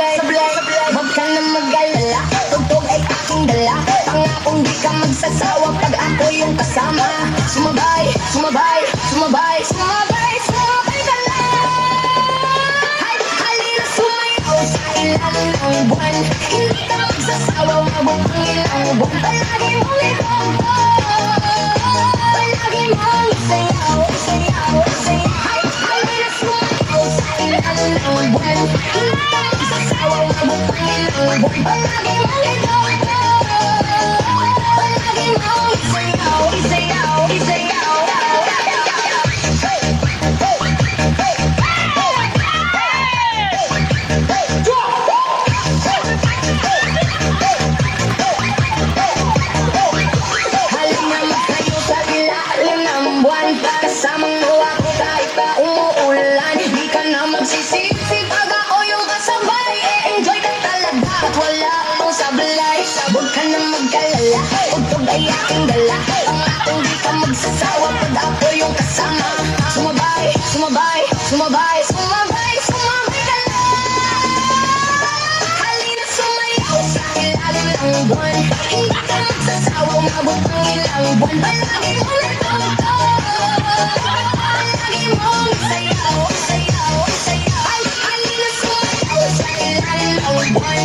Huwag ka na mag-alala, tugtog ay aking dala. Pangakong di ka magsasawa pag ako yung kasama. Sumabay, sumabay, sumabay, sumabay, sumabay ka na. Halina sumayaw sa ilalim ng buwan. Hindi ka magsasawa, umabot ang ilang buwan. Palagi mong itombo, palagi mong isayaw, isayaw, isayaw. Halina sumayaw sa ilalim ng buwan. Hindi ka magsasawa, umabot ang ilang buwan. Palagi mong itombo, palagi mong isayaw, isayaw, isayaw. Kasamang luwa ko kahit pa umuulan. Di ka na magsisisi pag ako yung kasabay. E-enjoy ka talaga at wala akong sablay. Huwag ka na mag-alala, tugtog ay aking dala. Pangakong di ka magsasawa pag ako yung kasama. Sumabay, sumabay, sumabay, sumabay, sumabay ka na. Halina sumayaw sa ilalim ng buwan. Hindi ka magsasawa, umabot ang ilang buwan. Palagi mo na tugtog, palagi mong isayaw, isayaw, isayaw. Halina sumayaw sa ilalim ng buwan.